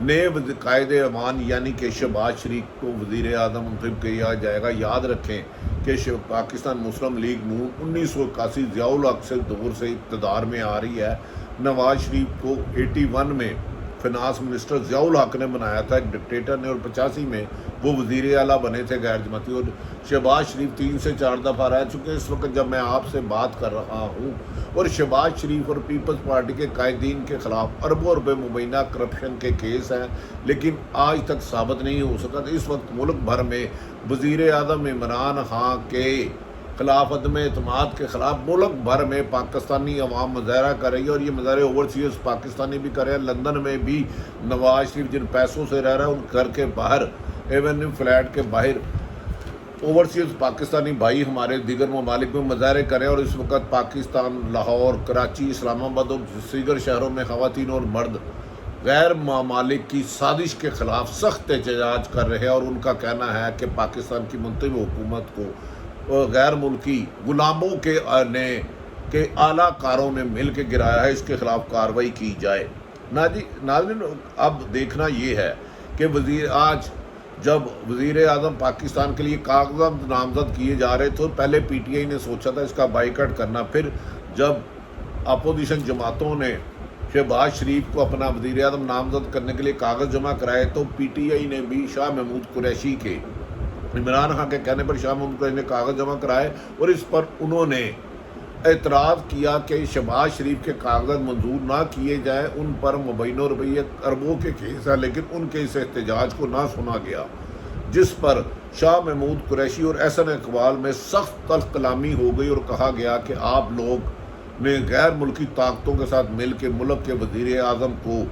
نئے قائد ایوان یعنی کہ شہباز شریف کو وزیر اعظم منتخب کیا جائے گا۔ یاد رکھیں کہ پاکستان مسلم لیگ نون 1981 ضیاء الحق سے دور سے اقتدار میں آ رہی ہے۔ نواز شریف کو 81 میں فنانس منسٹر ضیاء الحق نے بنایا تھا ایک ڈکٹیٹر نے، اور 85 میں وہ وزیر اعلیٰ بنے تھے غیر جماعتی، اور شہباز شریف 3 سے 4 دفعہ رہ چکے ہیں اس وقت جب میں آپ سے بات کر رہا ہوں۔ اور شہباز شریف اور پیپلز پارٹی کے قائدین کے خلاف اربوں روپے مبینہ کرپشن کے کیس ہیں، لیکن آج تک ثابت نہیں ہو سکا۔ اس وقت ملک بھر میں وزیر اعظم عمران خان کے خلاف عدم اعتماد کے خلاف ملک بھر میں پاکستانی عوام مظاہرہ کر رہی ہے، اور یہ مظاہرے اوورسیز پاکستانی بھی کر رہے ہیں۔ لندن میں بھی نواز شریف جن پیسوں سے رہ رہا ہے ان گھر کے باہر، ایونیو فلیٹ کے باہر اوورسیز پاکستانی بھائی ہمارے دیگر ممالک میں مظاہرے کریں، اور اس وقت پاکستان لاہور، کراچی، اسلام آباد اور دیگر شہروں میں خواتین اور مرد غیر ممالک کی سازش کے خلاف سخت احتجاج کر رہے ہیں، اور ان کا کہنا ہے کہ پاکستان کی منتخب حکومت کو غیر ملکی غلاموں کے اعلیٰ کاروں نے مل کے گرایا ہے، اس کے خلاف کارروائی کی جائے۔ ناظرین اب دیکھنا یہ ہے کہ آج جب وزیر اعظم پاکستان کے لیے کاغذات نامزد کیے جا رہے تھے، پہلے پی ٹی آئی نے سوچا تھا اس کا بائیکاٹ کرنا، پھر جب اپوزیشن جماعتوں نے شہباز شریف کو اپنا وزیر اعظم نامزد کرنے کے لیے کاغذ جمع کرائے تو پی ٹی آئی نے بھی شاہ محمود قریشی کے، عمران خان کے کہنے پر شاہ محمود قریشی نے کاغذ جمع کرائے، اور اس پر انہوں نے اعتراض کیا کہ شہباز شریف کے کاغذات منظور نہ کیے جائیں، ان پر مبینہ روپیے اربوں کے کیس ہیں، لیکن ان کے اس احتجاج کو نہ سنا گیا، جس پر شاہ محمود قریشی اور احسن اقبال میں سخت تلخ کلامی ہو گئی، اور کہا گیا کہ آپ لوگ نے غیر ملکی طاقتوں کے ساتھ مل کے ملک کے وزیر اعظم کو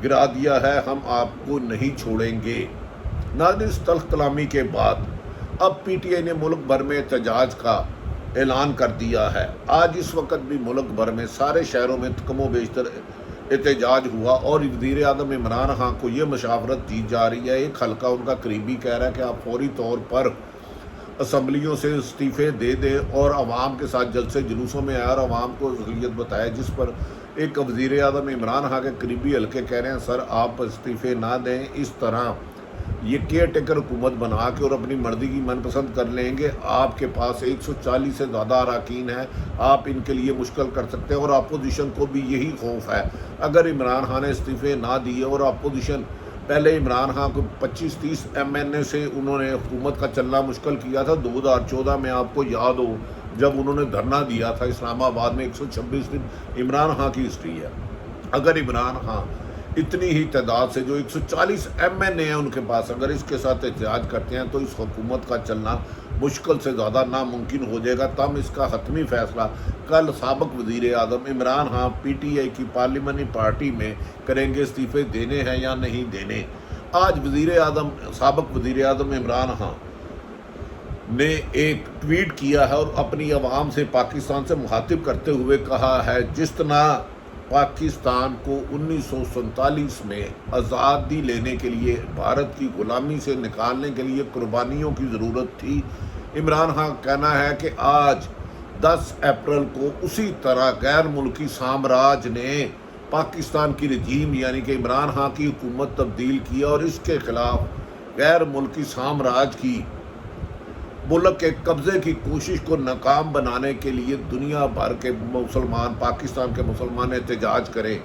گرا دیا ہے، ہم آپ کو نہیں چھوڑیں گے۔ ناظرین اس تلخ کلامی کے بعد اب پی ٹی آئی نے ملک بھر میں احتجاج کا اعلان کر دیا ہے۔ آج اس وقت بھی ملک بھر میں سارے شہروں میں کم و بیشتر احتجاج ہوا، اور وزیر اعظم عمران خان کو یہ مشاورت دی جا رہی ہے، ایک حلقہ ان کا قریبی کہہ رہا ہے کہ آپ فوری طور پر اسمبلیوں سے استعفے دے دیں اور عوام کے ساتھ جلسے جلوسوں میں آئے اور عوام کو اقلیت بتائے، جس پر ایک وزیر اعظم عمران خان کے قریبی حلقے کہہ رہے ہیں سر آپ استعفے نہ دیں، اس طرح یہ کیئر ٹیکر حکومت بنا کے اور اپنی مرضی کی من پسند کر لیں گے، آپ کے پاس 140 سے زیادہ اراکین ہیں، آپ ان کے لیے مشکل کر سکتے ہیں، اور اپوزیشن کو بھی یہی خوف ہے۔ اگر عمران خان نے استعفے نہ دیے، اور اپوزیشن پہلے عمران خان کو 25-30 ایم این اے سے انہوں نے حکومت کا چلنا مشکل کیا تھا، 2014 میں آپ کو یاد ہو جب انہوں نے دھرنا دیا تھا اسلام آباد میں 126 دن، عمران خان کی ہسٹری ہے۔ اگر عمران خان اتنی ہی تعداد سے جو 140 ایم این اے ہیں ان کے پاس، اگر اس کے ساتھ احتجاج کرتے ہیں تو اس حکومت کا چلنا مشکل سے زیادہ ناممکن ہو جائے گا۔ تم اس کا حتمی فیصلہ کل سابق وزیر اعظم Imran Khan P T I کی پارلیمانی پارٹی میں کریں گے، استعفے دینے ہیں یا نہیں دینے۔ آج سابق وزیر اعظم عمران خان نے ایک ٹویٹ کیا ہے اور اپنی عوام سے پاکستان سے مخاطب کرتے ہوئے کہا ہے جس طرح پاکستان کو 1947 میں آزادی لینے کے لیے بھارت کی غلامی سے نکالنے کے لیے قربانیوں کی ضرورت تھی، عمران خان کہنا ہے کہ آج 10 اپریل کو اسی طرح غیر ملکی سامراج نے پاکستان کی رجیم یعنی کہ عمران خان کی حکومت تبدیل کیا، اور اس کے خلاف غیر ملکی سامراج کی ملک کے قبضے کی کوشش کو ناکام بنانے کے لیے دنیا بھر کے مسلمان، پاکستان کے مسلمان احتجاج کریں۔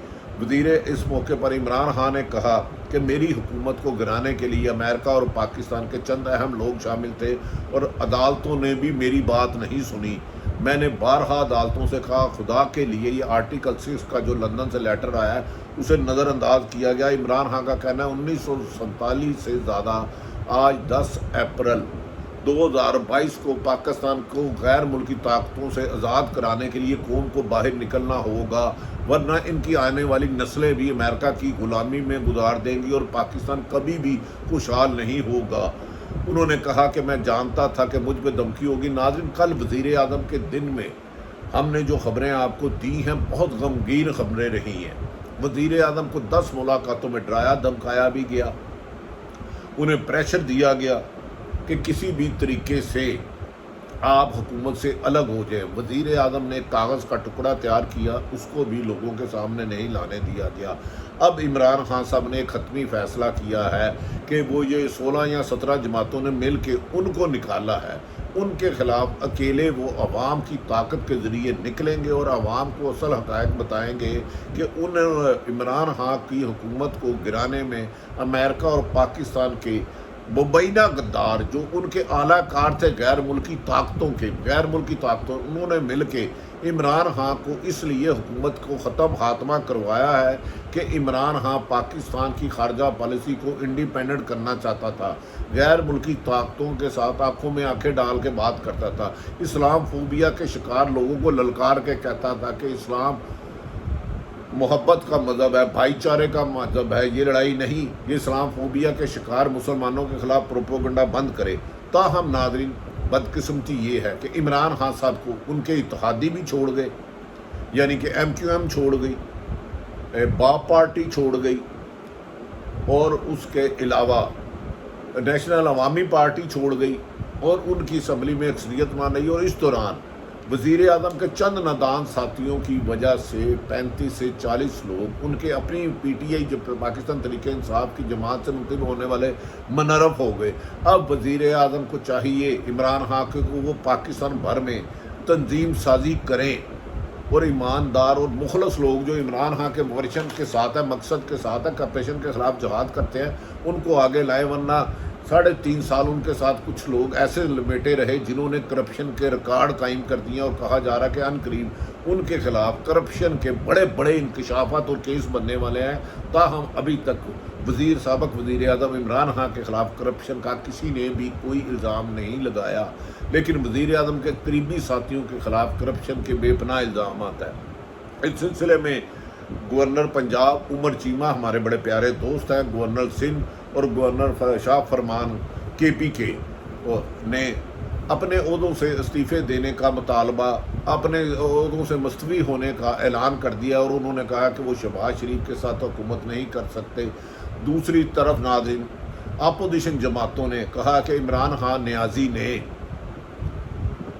اس موقع پر عمران خان نے کہا کہ میری حکومت کو گرانے کے لیے امریکہ اور پاکستان کے چند اہم لوگ شامل تھے، اور عدالتوں نے بھی میری بات نہیں سنی۔ میں نے بارہا عدالتوں سے کہا خدا کے لیے یہ آرٹیکل 6 کا جو لندن سے لیٹر آیا ہے اسے نظر انداز کیا گیا۔ عمران خان کا کہنا ہے 1947 سے زیادہ آج 10 اپریل 2022 کو پاکستان کو غیر ملکی طاقتوں سے آزاد کرانے کے لیے قوم کو باہر نکلنا ہوگا، ورنہ ان کی آنے والی نسلیں بھی امریکہ کی غلامی میں گزار دیں گی اور پاکستان کبھی بھی خوشحال نہیں ہوگا۔ انہوں نے کہا کہ میں جانتا تھا کہ مجھ پہ دھمکی ہوگی۔ ناظرین کل وزیر اعظم کے دن میں ہم نے جو خبریں آپ کو دی ہیں بہت غمگین خبریں رہی ہیں۔ وزیر اعظم کو 10 ملاقاتوں میں ڈرایا دھمکایا بھی گیا، انہیں پریشر دیا گیا کہ کسی بھی طریقے سے آپ حکومت سے الگ ہو جائیں۔ وزیر اعظم نے کاغذ کا ٹکڑا تیار کیا، اس کو بھی لوگوں کے سامنے نہیں لانے دیا گیا۔ اب عمران خان صاحب نے ایک حتمی فیصلہ کیا ہے کہ وہ یہ 16 یا 17 جماعتوں نے مل کے ان کو نکالا ہے، ان کے خلاف اکیلے وہ عوام کی طاقت کے ذریعے نکلیں گے اور عوام کو اصل حقائق بتائیں گے کہ ان عمران خان کی حکومت کو گرانے میں امریکہ اور پاکستان کے مبینہ غدار جو ان کے اعلیٰ کار تھے غیر ملکی طاقتوں انہوں نے مل کے عمران خان کو اس لیے حکومت کو خاتمہ کروایا ہے کہ عمران خان پاکستان کی خارجہ پالیسی کو انڈیپینڈنٹ کرنا چاہتا تھا، غیر ملکی طاقتوں کے ساتھ آنکھوں میں آنکھیں ڈال کے بات کرتا تھا، اسلام فوبیا کے شکار لوگوں کو للکار کے کہتا تھا کہ اسلام محبت کا مذہب ہے، بھائی چارے کا مذہب ہے، یہ لڑائی نہیں، یہ اسلام فوبیا کے شکار مسلمانوں کے خلاف پروپیگنڈا بند کرے۔ تاہم ناظرین، بدقسمتی یہ ہے کہ عمران خان صاحب کو ان کے اتحادی بھی چھوڑ گئے، یعنی کہ MQM چھوڑ گئی، باپ پارٹی چھوڑ گئی، اور اس کے علاوہ نیشنل عوامی پارٹی چھوڑ گئی، اور ان کی اسمبلی میں اکثریت نہ رہی۔ اور اس دوران وزیر اعظم کے چند نادان ساتھیوں کی وجہ سے 35 سے 40 لوگ ان کے اپنی PTI جو پاکستان تحریک انصاف کی جماعت سے منتخب ہونے والے منحرف ہو گئے۔ اب وزیر اعظم کو چاہیے عمران خان کو وہ پاکستان بھر میں تنظیم سازی کریں اور ایماندار اور مخلص لوگ جو عمران خان کے ورشن کے ساتھ ہے، مقصد کے ساتھ ہے، کرپشن کے خلاف جہاد کرتے ہیں، ان کو آگے لائیں، ورنہ 3.5 سال ان کے ساتھ کچھ لوگ ایسے لمیٹے رہے جنہوں نے کرپشن کے ریکارڈ قائم کر دیے، اور کہا جا رہا کہ ان قریب ان کے خلاف کرپشن کے بڑے بڑے انکشافات اور کیس بننے والے ہیں۔ تاہم ابھی تک سابق وزیر اعظم عمران خان کے خلاف کرپشن کا کسی نے بھی کوئی الزام نہیں لگایا، لیکن وزیر اعظم کے قریبی ساتھیوں کے خلاف کرپشن کے بے پناہ الزامات ہیں۔ اس سلسلے میں گورنر پنجاب عمر چیمہ ہمارے بڑے پیارے دوست ہیں، گورنر سندھ اور گورنر شاہ فرمان KPK نے اپنے عہدوں سے استعفے دینے کا مطالبہ، اپنے عہدوں سے مستعفی ہونے کا اعلان کر دیا، اور انہوں نے کہا کہ وہ شہباز شریف کے ساتھ حکومت نہیں کر سکتے۔ دوسری طرف ناظرین، اپوزیشن جماعتوں نے کہا کہ عمران خان نیازی نے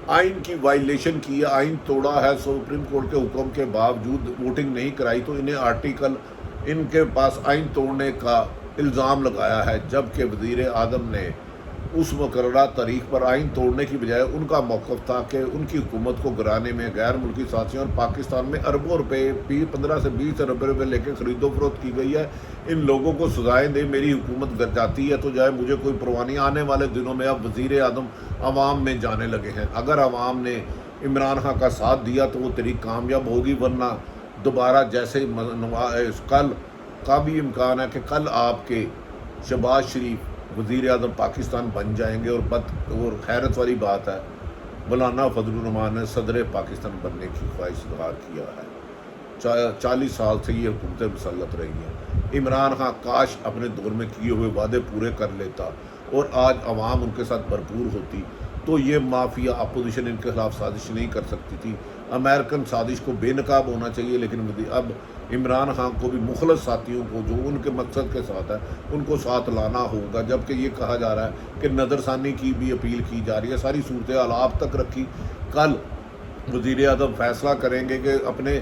آئین کی وائلیشن کی، آئین توڑا ہے، سپریم کورٹ کے حکم کے باوجود ووٹنگ نہیں کرائی، تو انہیں ان کے پاس آئین توڑنے کا الزام لگایا ہے، جبکہ وزیر اعظم نے اس مقررہ تاریخ پر آئین توڑنے کی بجائے ان کا موقف تھا کہ ان کی حکومت کو گرانے میں غیر ملکی ساتھیوں اور پاکستان میں اربوں روپے 15 سے 20 ارب روپے لے کے خرید و فروخت کی گئی ہے، ان لوگوں کو سزائیں دے، میری حکومت گر جاتی ہے تو جائے، مجھے کوئی پرواہ نہیں۔ آنے والے دنوں میں اب وزیر اعظم عوام میں جانے لگے ہیں، اگر عوام نے عمران خان کا ساتھ دیا تو وہ تحریک کامیاب ہوگی، ورنہ دوبارہ جیسے کل کا بھی امکان ہے کہ کل آپ کے شہباز شریف وزیر اعظم پاکستان بن جائیں گے، اور حیرت والی بات ہے مولانا فضل الرحمان نے صدر پاکستان بننے کی خواہش اظہار کیا ہے۔ 40 سال سے یہ حکومتیں مسلط رہی ہیں۔ عمران خان کاش اپنے دور میں کیے ہوئے وعدے پورے کر لیتا اور آج عوام ان کے ساتھ بھرپور ہوتی تو یہ مافیا اپوزیشن ان کے خلاف سازش نہیں کر سکتی تھی۔ امریکن سازش کو بے نقاب ہونا چاہیے، لیکن اب عمران خان کو بھی مخلص ساتھیوں کو جو ان کے مقصد کے ساتھ ہے ان کو ساتھ لانا ہوگا، جبکہ یہ کہا جا رہا ہے کہ نظر ثانی کی بھی اپیل کی جا رہی ہے۔ ساری صورتحال آپ تک رکھی، کل وزیر اعظم فیصلہ کریں گے کہ اپنے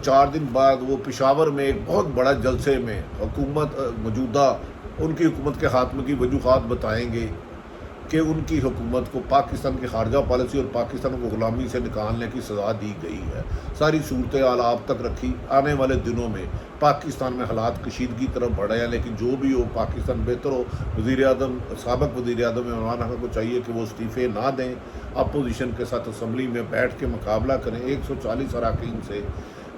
4 دن بعد وہ پشاور میں ایک بہت بڑا جلسے میں حکومت موجودہ ان کی حکومت کے خاتمے کی وجوہات بتائیں گے کہ ان کی حکومت کو پاکستان کی خارجہ پالیسی اور پاکستان کو غلامی سے نکالنے کی سزا دی گئی ہے۔ ساری صورتحال آپ تک رکھی، آنے والے دنوں میں پاکستان میں حالات کشیدگی طرف بڑھے ہیں، لیکن جو بھی ہو پاکستان بہتر ہو۔ سابق وزیر اعظم عمران خان کو چاہیے کہ وہ استعفے نہ دیں، اپوزیشن کے ساتھ اسمبلی میں بیٹھ کے مقابلہ کریں۔ 140 اراکین سے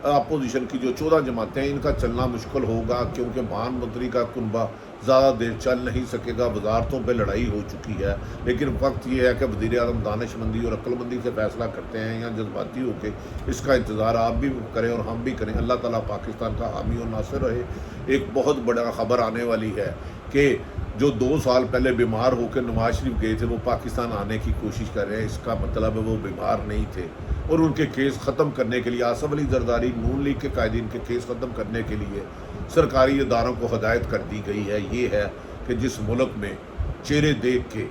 اپوزیشن کی جو 14 جماعتیں ہیں ان کا چلنا مشکل ہوگا، کیونکہ پردھان منتری کا کنبہ زیادہ دیر چل نہیں سکے گا، وزارتوں پہ لڑائی ہو چکی ہے۔ لیکن وقت یہ ہے کہ وزیر اعظم دانش مندی اور عقل مندی سے فیصلہ کرتے ہیں یا جذباتی ہو کے، اس کا انتظار آپ بھی کریں اور ہم بھی کریں۔ اللہ تعالیٰ پاکستان کا حامی اور ناصر رہے۔ ایک بہت بڑا خبر آنے والی ہے کہ جو 2 سال پہلے بیمار ہو کے نواز شریف گئے تھے وہ پاکستان آنے کی کوشش کر رہے ہیں، اس کا مطلب ہے وہ بیمار نہیں تھے، اور ان کے کیس ختم کرنے کے لیے آصف علی زرداری نون لیگ کے قائدین کے کیس ختم کرنے کے لیے سرکاری اداروں کو ہدایت کر دی گئی ہے۔ یہ ہے کہ جس ملک میں چہرے دیکھ کے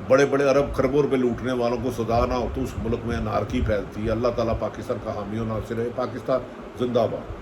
بڑے بڑے ارب خربوں روپے لوٹنے والوں کو سزا نہ ہو تو اس ملک میں انارکی پھیلتی ہے. اللہ تعالیٰ پاکستان کا حامی و ناصر ہے. پاکستان زندہ باد.